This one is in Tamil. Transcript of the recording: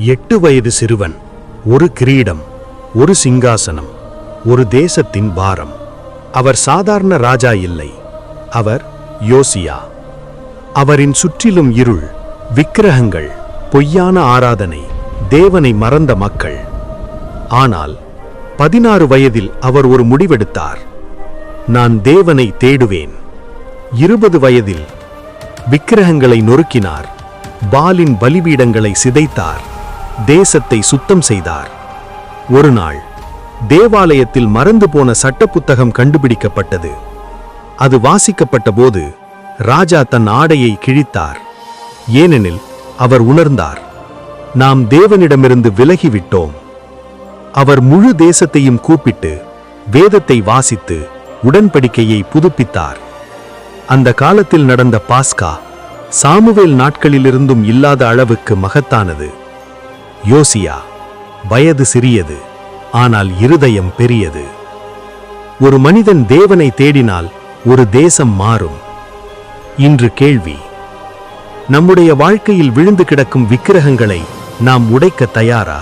8 வயது சிறுவன், ஒரு கிரீடம், ஒரு சிங்காசனம், ஒரு தேசத்தின் பாரம். அவர் சாதாரண ராஜா இல்லை, அவர் யோசியா. அவரின் சுற்றிலும் இருள், விக்கிரகங்கள், பொய்யான ஆராதனை, தேவனை மறந்த மக்கள். ஆனால் 16 வயதில் அவர் ஒரு முடிவெடுத்தார். நான் தேவனை தேடுவேன். 20 வயதில் விக்கிரகங்களை நொறுக்கினார், பாலின் பலிபீடங்களை சிதைத்தார், தேசத்தை சுத்தம் செய்தார். ஒரு நாள் தேவாலயத்தில் மறந்து போன சட்ட புத்தகம் கண்டுபிடிக்கப்பட்டது. அது வாசிக்கப்பட்ட போது ராஜா தன் ஆடையை கிழித்தார். ஏனெனில் அவர் உணர்ந்தார், நாம் தேவனிடமிருந்து விலகிவிட்டோம். அவர் முழு தேசத்தையும் கூப்பிட்டு வேதத்தை வாசித்து உடன்படிக்கையை புதுப்பித்தார். அந்த காலத்தில் நடந்த பாஸ்கா சாமுவேல் நாட்களிலிருந்தும் இல்லாத அளவுக்கு மகத்தானது. யோசியா வயது சிறியது, ஆனால் இருதயம் பெரியது. ஒரு மனிதன் தேவனை தேடினால் ஒரு தேசம் மாறும். இன்று கேள்வி: நம்முடைய வாழ்க்கையில் விழுந்து கிடக்கும் விக்கிரகங்களை நாம் உடைக்க தயாரா?